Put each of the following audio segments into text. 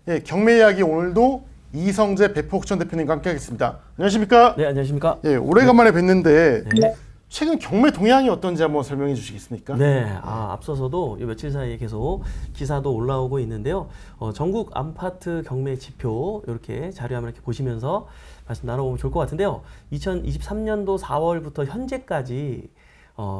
예, 경매 이야기 오늘도 이성재 배포옥션 대표님과 함께하겠습니다. 안녕하십니까? 네, 안녕하십니까? 예, 오래간만에 뵀는데 네. 최근 경매 동향이 어떤지 한번 설명해 주시겠습니까? 네, 앞서서도 이 며칠 사이에 계속 기사도 올라오고 있는데요. 전국 아파트 경매 지표 이렇게 자료 한번 이렇게 보시면서 말씀 나눠보면 좋을 것 같은데요. 2023년도 4월부터 현재까지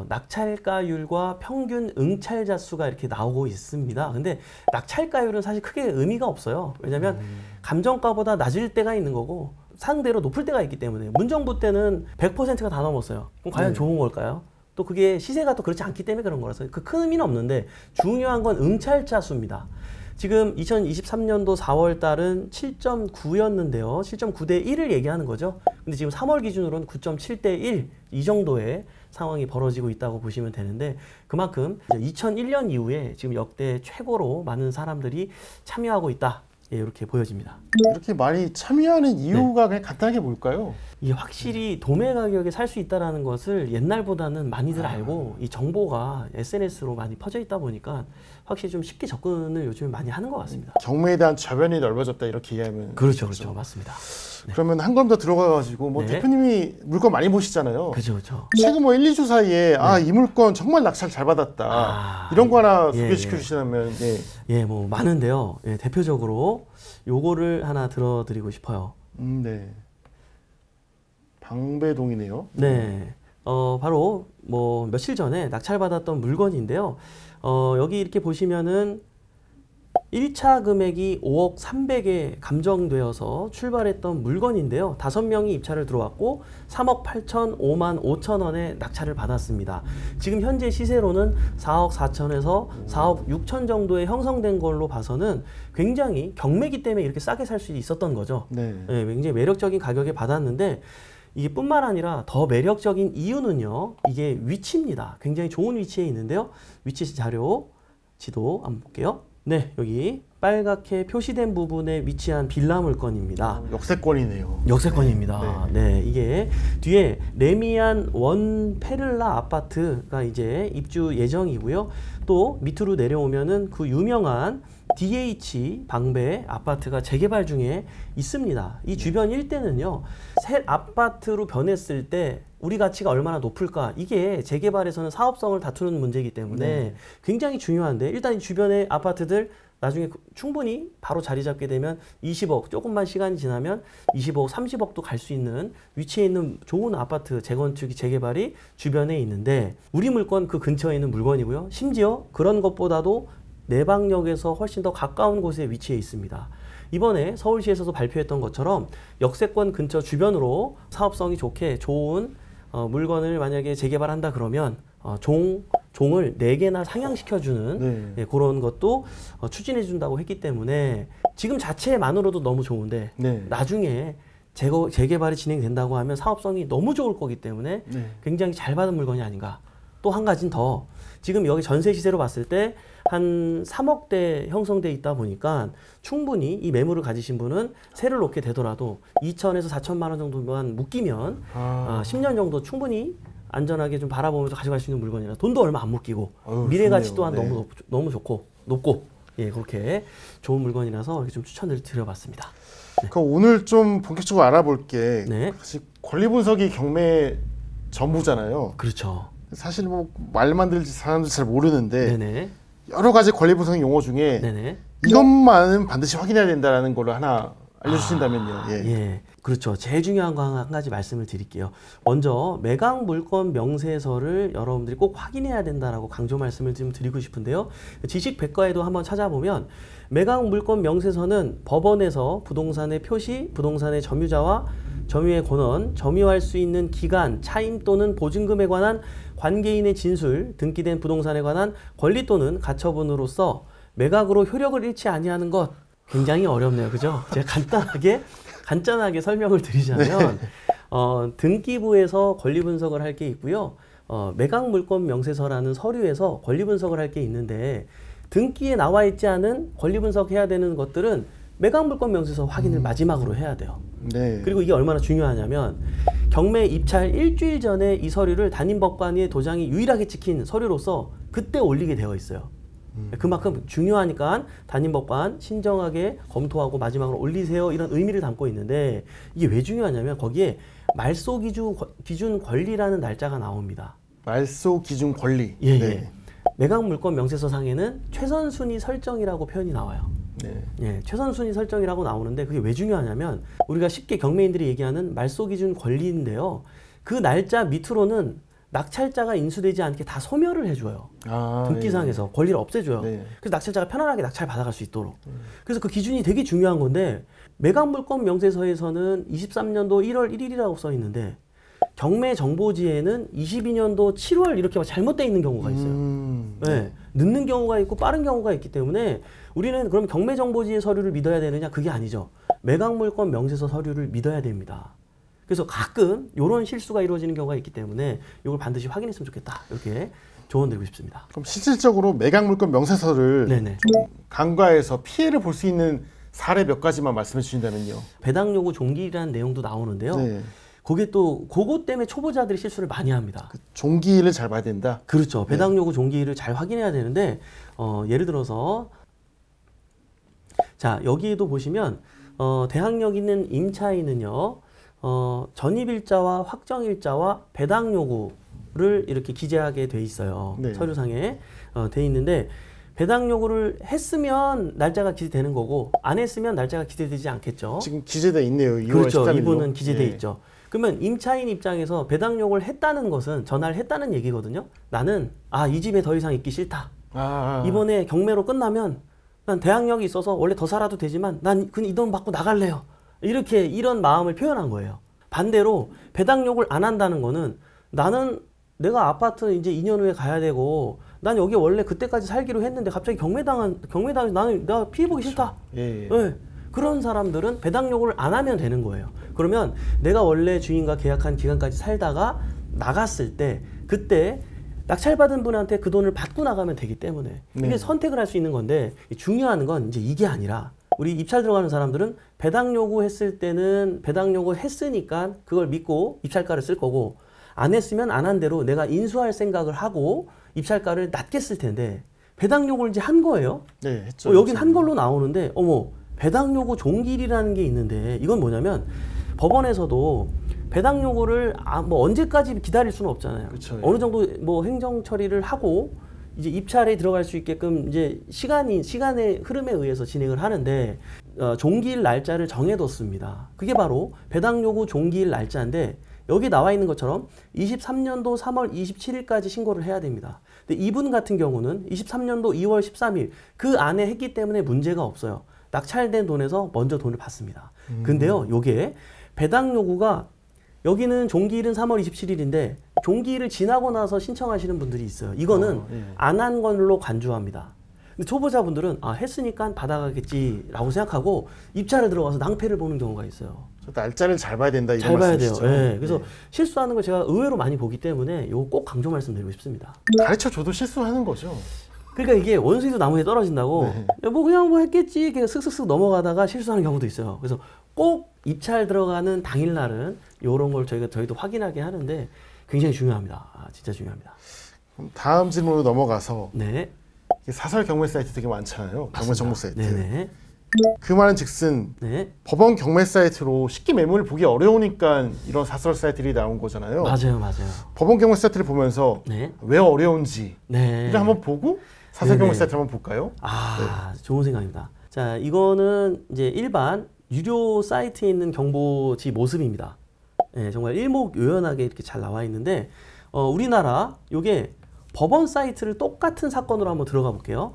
낙찰가율과 평균 응찰자 수가 이렇게 나오고 있습니다. 근데 낙찰가율은 사실 크게 의미가 없어요. 왜냐하면 감정가보다 낮을 때가 있는 거고 상대로 높을 때가 있기 때문에 문정부 때는 100%가 다 넘었어요. 그럼 과연 좋은 걸까요? 또 그게 시세가 또 그렇지 않기 때문에 그런 거라서 그 큰 의미는 없는데 중요한 건 응찰자 수입니다. 지금 2023년도 4월 달은 7.9였는데요. 7.9대 1을 얘기하는 거죠. 근데 지금 3월 기준으로는 9.7대 1 이 정도의 상황이 벌어지고 있다고 보시면 되는데 그만큼 2001년 이후에 지금 역대 최고로 많은 사람들이 참여하고 있다. 예, 이렇게 보여집니다. 이렇게 많이 참여하는 이유가 그냥 간단하게 뭘까요? 이게 확실히 도매 가격에 살 수 있다는 것을 옛날보다는 많이들 알고 이 정보가 SNS로 많이 퍼져 있다 보니까 확실히 좀 쉽게 접근을 요즘에 많이 하는 것 같습니다. 경매에 대한 저변이 넓어졌다 이렇게 이해하면 그렇죠, 맞습니다. 네. 그러면 한 걸음 더 들어가가지고 뭐 네. 대표님이 물건 많이 보시잖아요. 그렇죠. 최근 뭐 1, 2주 사이에 이 물건 정말 낙찰 잘 받았다 이런 거 하나 소개시켜 주시다면 예, 뭐 많은데요. 예, 대표적으로 요거를 하나 들어드리고 싶어요. 네. 방배동이네요. 네. 바로 뭐 며칠 전에 낙찰받았던 물건인데요. 여기 이렇게 보시면은 1차 금액이 5억 300에 감정되어서 출발했던 물건인데요. 5명이 입찰을 들어왔고 3억 8천, 5만 5천 원에 낙찰을 받았습니다. 지금 현재 시세로는 4억 4천에서 4억 6천 정도에 형성된 걸로 봐서는 굉장히 경매기 때문에 이렇게 싸게 살 수 있었던 거죠. 네. 네, 굉장히 매력적인 가격에 받았는데 이게 뿐만 아니라 더 매력적인 이유는요. 이게 위치입니다. 굉장히 좋은 위치에 있는데요. 위치 자료 지도 한번 볼게요. 네, 여기 빨갛게 표시된 부분에 위치한 빌라 물건입니다. 역세권이네요. 역세권입니다. 네, 이게 뒤에 레미안 원 페를라 아파트가 이제 입주 예정이고요. 또 밑으로 내려오면은 그 유명한 DH 방배 아파트가 재개발 중에 있습니다. 이 주변 일대는요, 새 아파트로 변했을 때 우리 가치가 얼마나 높을까, 이게 재개발에서는 사업성을 다투는 문제이기 때문에 굉장히 중요한데, 일단 이 주변의 아파트들 나중에 충분히 바로 자리 잡게 되면 20억, 조금만 시간이 지나면 20억, 30억도 갈 수 있는 위치에 있는 좋은 아파트 재건축이 재개발이 주변에 있는데 우리 물건 그 근처에 있는 물건이고요. 심지어 그런 것보다도 내방역에서 훨씬 더 가까운 곳에 위치해 있습니다. 이번에 서울시에서도 발표했던 것처럼 역세권 근처 주변으로 사업성이 좋게 좋은 물건을 만약에 재개발한다 그러면 종을 4개나 상향시켜주는 그런 것도 추진해 준다고 했기 때문에 지금 자체만으로도 너무 좋은데 나중에 재개발이 진행된다고 하면 사업성이 너무 좋을 거기 때문에 굉장히 잘 받은 물건이 아닌가. 또 한 가지는 더, 지금 여기 전세 시세로 봤을 때 한 3억대 형성돼 있다 보니까 충분히 이 매물을 가지신 분은 세를 놓게 되더라도 2천에서 4천만 원 정도만 묶이면 10년 정도 충분히 안전하게 좀 바라보면서 가져갈 수 있는 물건이라 돈도 얼마 안 묶이고 미래 가치 또한 너무 좋고 높고 그렇게 좋은 물건이라서 이렇게 좀 추천을 드려봤습니다. 그럼 오늘 좀 본격적으로 알아볼 게 사실 권리 분석이 경매 전부잖아요. 그렇죠. 사실 뭐 말만 들지 사람들 잘 모르는데 여러 가지 권리 분석 용어 중에 이것만은 반드시 확인해야 된다는 걸 하나 알려주신다면요. 그렇죠. 제일 중요한 거 한 가지 말씀을 드릴게요. 먼저 매각 물건 명세서를 여러분들이 꼭 확인해야 된다라고 강조 말씀을 좀 드리고 싶은데요. 지식백과에도 한번 찾아보면 매각 물건 명세서는 법원에서 부동산의 표시, 부동산의 점유자와 점유의 권원, 점유할 수 있는 기간, 차임 또는 보증금에 관한 관계인의 진술, 등기된 부동산에 관한 권리 또는 가처분으로서 매각으로 효력을 잃지 아니하는 것. 굉장히 어렵네요. 그죠? 제가 간단하게 설명을 드리자면 등기부에서 권리 분석을 할 게 있고요. 매각 물건 명세서라는 서류에서 권리 분석을 할 게 있는데 등기에 나와 있지 않은 권리 분석해야 되는 것들은 매각 물건 명세서 확인을 마지막으로 해야 돼요. 그리고 이게 얼마나 중요하냐면 경매 입찰 일주일 전에 이 서류를 담임법관의 도장이 유일하게 찍힌 서류로서 그때 올리게 되어 있어요. 그만큼 중요하니까 담임법관 신중하게 검토하고 마지막으로 올리세요 이런 의미를 담고 있는데 이게 왜 중요하냐면 거기에 말소 기준 권리라는 날짜가 나옵니다. 말소 기준 권리. 예, 네. 예. 매각물권 명세서상에는 최선순위 설정이라고 표현이 나와요. 네. 예, 최선순위 설정이라고 나오는데 그게 왜 중요하냐면 우리가 쉽게 경매인들이 얘기하는 말소 기준 권리인데요. 그 날짜 밑으로는 낙찰자가 인수되지 않게 다 소멸을 해줘요. 등기상에서 권리를 없애줘요. 네. 그래서 낙찰자가 편안하게 낙찰 받아갈 수 있도록. 그래서 그 기준이 되게 중요한 건데 매각물권 명세서에서는 23년도 1월 1일이라고 써 있는데 경매 정보지에는 22년도 7월 이렇게 잘못되어 있는 경우가 있어요. 네. 늦는 경우가 있고 빠른 경우가 있기 때문에 우리는 그럼 경매 정보지의 서류를 믿어야 되느냐? 그게 아니죠. 매각물권 명세서 서류를 믿어야 됩니다. 그래서 가끔 이런 실수가 이루어지는 경우가 있기 때문에 이걸 반드시 확인했으면 좋겠다. 이렇게 조언 드리고 싶습니다. 그럼 실질적으로 매각물권 명세서를 좀 간과해서 피해를 볼 수 있는 사례 몇 가지만 말씀해 주신다면요. 배당 요구 종기일이라는 내용도 나오는데요. 네. 그게 또 그것 때문에 초보자들이 실수를 많이 합니다. 종기일을 잘 봐야 된다. 그렇죠. 배당 요구 종기일을 잘 확인해야 되는데 예를 들어서 자 여기에도 보시면 대항력 있는 임차인은요 전입일자와 확정일자와 배당 요구를 이렇게 기재하게 돼 있어요. 네. 서류상에 돼 있는데 배당 요구를 했으면 날짜가 기재되는 거고 안 했으면 날짜가 기재되지 않겠죠. 지금 기재돼 있네요. 2월 그렇죠. 13일로. 이분은 기재돼 있죠. 그러면 임차인 입장에서 배당 요구를 했다는 것은 전화를 했다는 얘기거든요. 나는 이 집에 더 이상 있기 싫다. 이번에 경매로 끝나면 난 대항력이 있어서 원래 더 살아도 되지만 난 그냥 이 돈 받고 나갈래요. 이런 마음을 표현한 거예요. 반대로 배당 요구를 안 한다는 거는 나는 내가 아파트 이제 2년 후에 가야 되고 난 여기 원래 그때까지 살기로 했는데 갑자기 경매당해서 나는 내가 피해 보기 싫다. 예. 그런 사람들은 배당 요구를 안 하면 되는 거예요. 그러면 내가 원래 주인과 계약한 기간까지 살다가 나갔을 때 그때 낙찰받은 분한테 그 돈을 받고 나가면 되기 때문에 이게 선택을 할 수 있는 건데 중요한 건 이제 이게 아니라 우리 입찰 들어가는 사람들은 배당 요구했을 때는 배당 요구했으니까 그걸 믿고 입찰가를 쓸 거고 안 했으면 안 한 대로 내가 인수할 생각을 하고 입찰가를 낮게 쓸 텐데 배당 요구를 이제 한 거예요. 네, 했죠. 여긴 한 걸로 나오는데 배당 요구 종기일이라는 게 있는데 이건 뭐냐면 법원에서도 배당 요구를 언제까지 기다릴 수는 없잖아요. 그쵸, 어느 정도 행정 처리를 하고 이제 입찰에 들어갈 수 있게끔 이제 시간의 흐름에 의해서 진행을 하는데 종기일 날짜를 정해뒀습니다. 그게 바로 배당 요구 종기일 날짜인데 여기 나와 있는 것처럼 23년도 3월 27일까지 신고를 해야 됩니다. 근데 이분 같은 경우는 23년도 2월 13일 그 안에 했기 때문에 문제가 없어요. 낙찰된 돈에서 먼저 돈을 받습니다. 근데요, 요게 배당 요구가 여기는 종기일은 3월 27일인데 종기일을 지나고 나서 신청하시는 분들이 있어요. 이거는 안 한 걸로 간주합니다. 근데 초보자분들은 했으니까 받아가겠지라고 생각하고 입찰을 들어가서 낭패를 보는 경우가 있어요. 날짜를 잘 봐야 된다 이런 잘 봐야 돼요. 말씀이시죠? 네. 그래서 실수하는 걸 제가 의외로 많이 보기 때문에 이거 꼭 강조 말씀드리고 싶습니다. 가르쳐줘도 실수하는 거죠. 그러니까 이게 원수이도 나무에 떨어진다고 그냥 했겠지 그냥 슥슥슥 넘어가다가 실수하는 경우도 있어요. 그래서 꼭 입찰 들어가는 당일날은 이런 걸 저희도 확인하게 하는데 굉장히 중요합니다. 진짜 중요합니다. 그럼 다음 질문으로 넘어가서 네. 사설 경매 사이트 되게 많잖아요. 경매 정보 사이트. 네네. 그 말은 즉슨 법원 경매 사이트로 쉽게 매물을 보기 어려우니까 이런 사설 사이트들이 나온 거잖아요. 맞아요. 법원 경매 사이트를 보면서 왜 어려운지 이를 한번 보고 사설 경매 사이트를 한번 볼까요? 좋은 생각입니다. 자, 이거는 이제 일반 유료 사이트에 있는 경보지 모습입니다. 정말 일목요연하게 이렇게 잘 나와 있는데 우리나라 요게 법원 사이트를 똑같은 사건으로 한번 들어가 볼게요.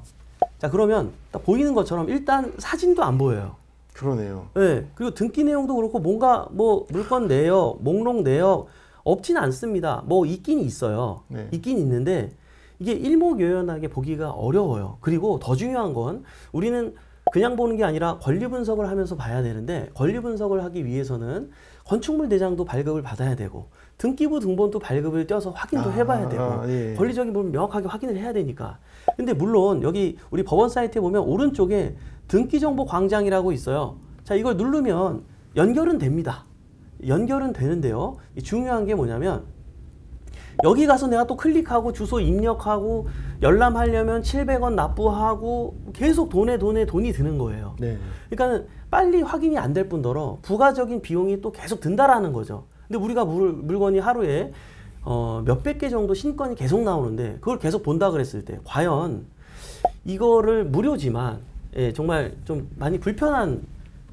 자, 그러면 딱 보이는 것처럼 일단 사진도 안 보여요. 그러네요. 그리고 등기 내용도 그렇고 뭔가 물건 내역, 목록 내역 없지는 않습니다. 있긴 있어요. 있긴 있는데 이게 일목요연하게 보기가 어려워요. 그리고 더 중요한 건 우리는 그냥 보는 게 아니라 권리 분석을 하면서 봐야 되는데 권리 분석을 하기 위해서는 건축물 대장도 발급을 받아야 되고 등기부 등본도 발급을 떼어서 확인도 해봐야 되고 권리적인 부분 명확하게 확인을 해야 되니까. 근데 물론 여기 우리 법원 사이트에 보면 오른쪽에 등기정보 광장이라고 있어요. 자, 이걸 누르면 연결은 됩니다. 연결은 되는데요. 중요한 게 뭐냐면 여기 가서 내가 또 클릭하고 주소 입력하고 열람하려면 700원 납부하고 계속 돈에 돈이 드는 거예요. 네. 그러니까 빨리 확인이 안 될 뿐더러 부가적인 비용이 또 계속 든다라는 거죠. 근데 우리가 물건이 하루에 몇백 개 정도 신건이 계속 나오는데 그걸 계속 본다 그랬을 때 과연 이거를 무료지만 예, 정말 좀 많이 불편한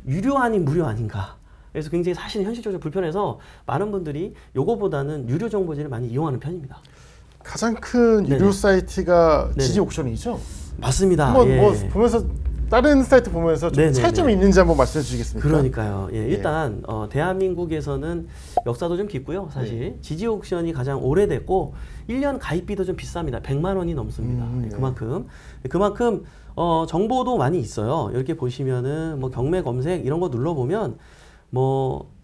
유료 아닌 무료 아닌가. 그래서 굉장히 사실은 현실적으로 불편해서 많은 분들이 요거보다는 유료 정보지를 많이 이용하는 편입니다. 가장 큰 유료 네네. 사이트가 네네. 지지옥션이죠? 맞습니다. 한번 예. 뭐 보면서 다른 사이트 보면서 좀 네네네. 차이점이 있는지 한번 말씀해 주시겠습니까? 그러니까요. 예, 일단 대한민국에서는 역사도 좀 깊고요. 사실 네. 지지옥션이 가장 오래됐고 1년 가입비도 좀 비쌉니다. 100만 원이 넘습니다. 네. 그만큼 정보도 많이 있어요. 이렇게 보시면은 뭐 경매 검색 이런 거 눌러보면 뭐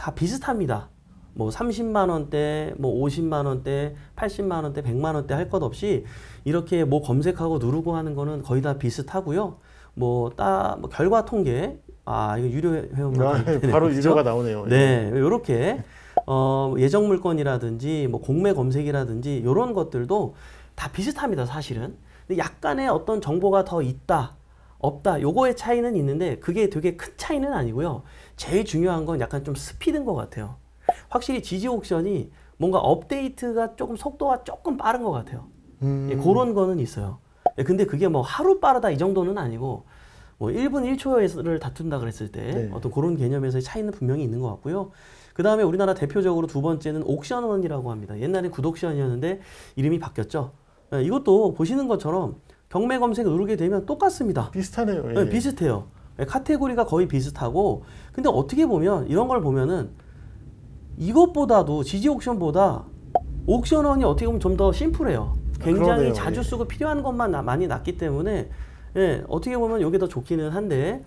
다 비슷합니다. 뭐 30만 원대, 뭐 50만 원대, 80만 원대, 100만 원대 할 것 없이 이렇게 뭐 검색하고 누르고 하는 거는 거의 다 비슷하고요. 뭐 결과 통계, 이거 유료 회원만 바로 그렇죠? 유료가 나오네요. 네, 이렇게 예정 물건이라든지 뭐 공매 검색이라든지 이런 것들도 다 비슷합니다, 사실은. 근데 약간의 어떤 정보가 더 있다, 없다, 요거의 차이는 있는데 그게 되게 큰 차이는 아니고요. 제일 중요한 건 약간 좀 스피드인 것 같아요. 확실히 지지옥션이 뭔가 업데이트가 조금 속도가 조금 빠른 것 같아요. 예, 그런 거는 있어요. 예, 근데 그게 뭐 하루 빠르다 이 정도는 아니고 뭐 1분 1초를 다툰다 그랬을 때 네. 어떤 그런 개념에서의 차이는 분명히 있는 것 같고요. 그 다음에 우리나라 대표적으로 두 번째는 옥션원이라고 합니다. 옛날에 굿옥션이었는데 이름이 바뀌었죠. 예, 이것도 보시는 것처럼 경매 검색 누르게 되면 똑같습니다. 비슷하네요. 예, 비슷해요. 예, 카테고리가 거의 비슷하고 근데 어떻게 보면 이런 걸 보면은 이것보다도 지지옥션보다 옥션원이 어떻게 보면 좀 더 심플해요. 굉장히 그러네요. 자주 쓰고 필요한 것만 많이 났기 때문에 예, 어떻게 보면 이게 더 좋기는 한데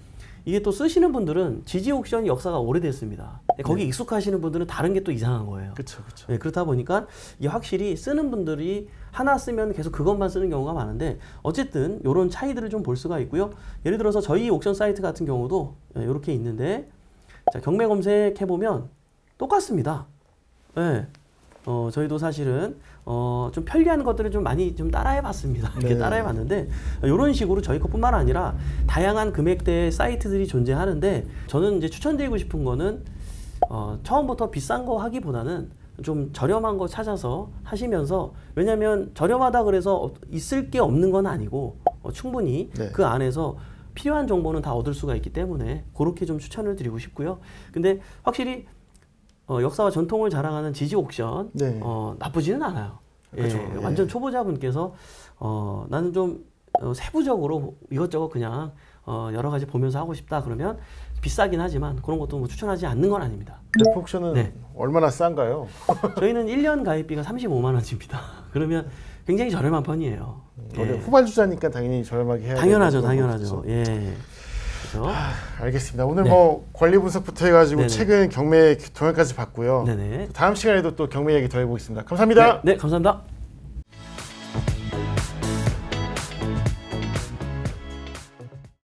이게 또 쓰시는 분들은 지지옥션이 역사가 오래됐습니다. 거기 익숙하시는 분들은 다른 게 또 이상한 거예요. 그렇죠. 예, 그렇다 보니까 이게 확실히 쓰는 분들이 하나 쓰면 계속 그것만 쓰는 경우가 많은데 어쨌든 이런 차이들을 좀 볼 수가 있고요. 예를 들어서 저희 옥션 사이트 같은 경우도 이렇게 있는데 자, 경매 검색해 보면 똑같습니다. 예. 저희도 사실은 좀 편리한 것들을 좀 많이 좀 따라해 봤습니다. 이렇게 네. 따라해 봤는데 이런 식으로 저희 것뿐만 아니라 다양한 금액대의 사이트들이 존재하는데 저는 이제 추천드리고 싶은 거는 처음부터 비싼 거 하기보다는 좀 저렴한 거 찾아서 하시면서 왜냐면 저렴하다 그래서 있을 게 없는 건 아니고 충분히 네. 그 안에서 필요한 정보는 다 얻을 수가 있기 때문에 그렇게 좀 추천을 드리고 싶고요. 근데 확실히 역사와 전통을 자랑하는 지지옥션 네. 나쁘지는 않아요. 그렇죠. 예, 예. 완전 초보자분께서 나는 좀 세부적으로 이것저것 그냥 여러 가지 보면서 하고 싶다 그러면 비싸긴 하지만 그런 것도 뭐 추천하지 않는 건 아닙니다. 대포 옥션은 네. 얼마나 싼가요? 저희는 1년 가입비가 35만 원입니다. 그러면 굉장히 저렴한 편이에요. 원래 후발주자니까 당연히 저렴하게 해야 당연하죠, 되는 당연하죠. 거죠. 예. 그렇죠. 알겠습니다. 오늘 네. 뭐 권리 분석부터 해가지고 네네. 최근 경매 동향까지 봤고요. 네네. 다음 시간에도 또 경매 얘기 더 해보겠습니다. 감사합니다. 네, 감사합니다.